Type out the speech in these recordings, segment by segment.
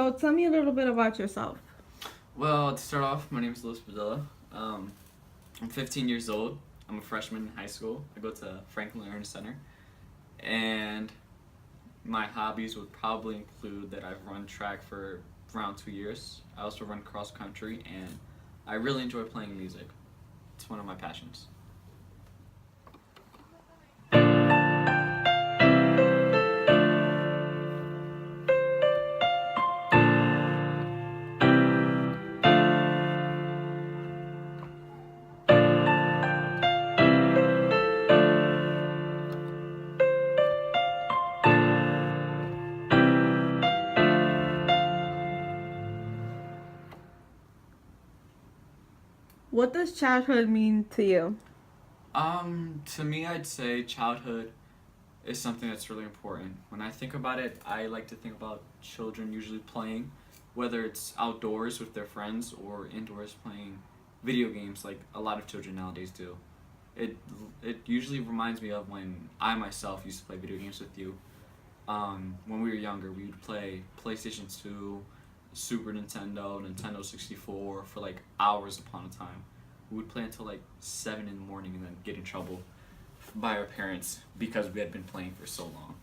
So tell me a little bit about yourself. Well, to start off, my name is Luis Padilla. I'm 15 years old. I'm a freshman in high school. I go to Franklin Ernst Center. And my hobbies would probably include that I've run track for around 2 years. I also run cross country, and I really enjoy playing music. It's one of my passions. What does childhood mean to you? To me, I'd say childhood is something that's really important. When I think about it, I like to think about children usually playing, whether it's outdoors with their friends or indoors playing video games like a lot of children nowadays do. It it usually reminds me of when I myself used to play video games with you. When we were younger, we would play PlayStation 2, Super Nintendo, Nintendo 64 for like hours upon a time. We would play until like 7 in the morning and then get in trouble by our parents because we had been playing for so long.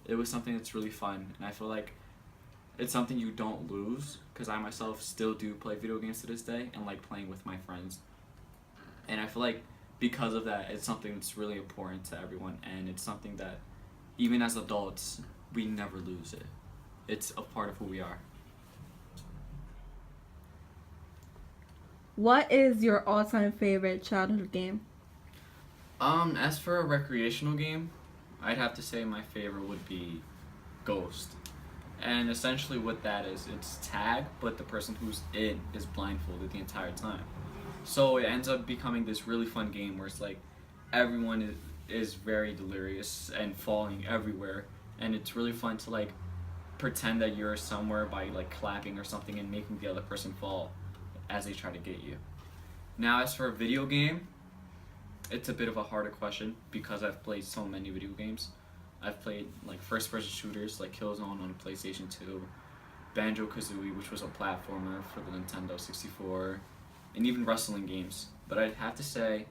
It was something that's really fun, and I feel like it's something you don't lose because I myself still do play video games to this day and like playing with my friends. And I feel like because of that, it's something that's really important to everyone, and it's something that even as adults, we never lose it. It's a part of who we are. What is your all-time favorite childhood game? As for a recreational game, I'd have to say my favorite would be Ghost. And essentially what that is, it's tag, but the person who's in is blindfolded the entire time. So it ends up becoming this really fun game where it's like everyone is very delirious and falling everywhere, and it's really fun to like pretend that you're somewhere by like clapping or something and making the other person fall as they try to get you. Now, as for a video game, it's a bit of a harder question because I've played so many video games. I've played like first person shooters like Killzone on PlayStation 2, Banjo Kazooie, which was a platformer for the Nintendo 64, and even wrestling games. But I'd have to say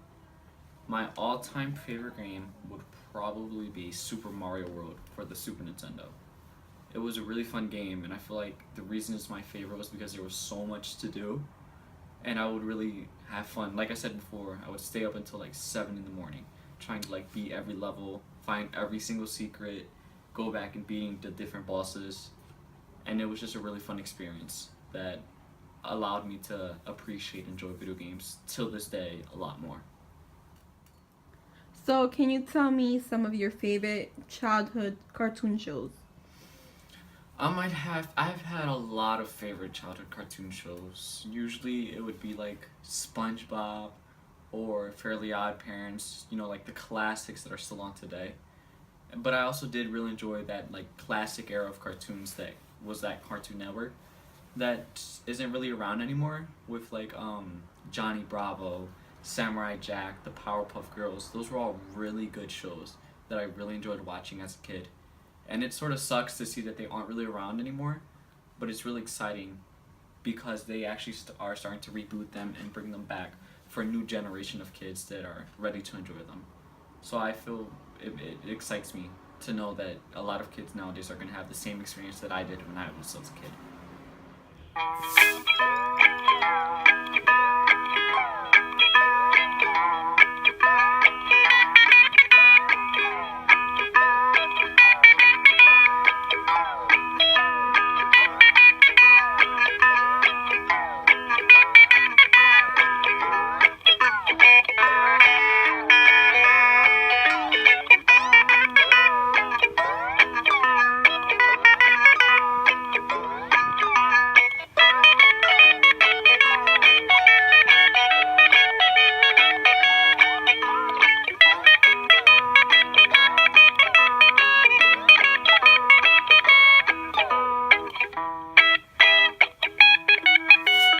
my all time favorite game would probably be Super Mario World for the Super Nintendo. It was a really fun game, and I feel like the reason it's my favorite was because there was so much to do, and I would really have fun. Like I said before, I would stay up until like 7 in the morning, trying to like beat every level, find every single secret, go back and beating the different bosses, and it was just a really fun experience that allowed me to appreciate and enjoy video games till this day a lot more. So can you tell me some of your favorite childhood cartoon shows? I've had a lot of favorite childhood cartoon shows. Usually it would be like SpongeBob or Fairly Odd Parents, like the classics that are still on today. But I also did really enjoy that like classic era of cartoons that was that Cartoon Network that isn't really around anymore with like Johnny Bravo, Samurai Jack, the Powerpuff Girls. Those were all really good shows that I really enjoyed watching as a kid. And it sort of sucks to see that they aren't really around anymore, but it's really exciting because they actually are starting to reboot them and bring them back for a new generation of kids that are ready to enjoy them. So I feel it excites me to know that a lot of kids nowadays are going to have the same experience that I did when I was a kid.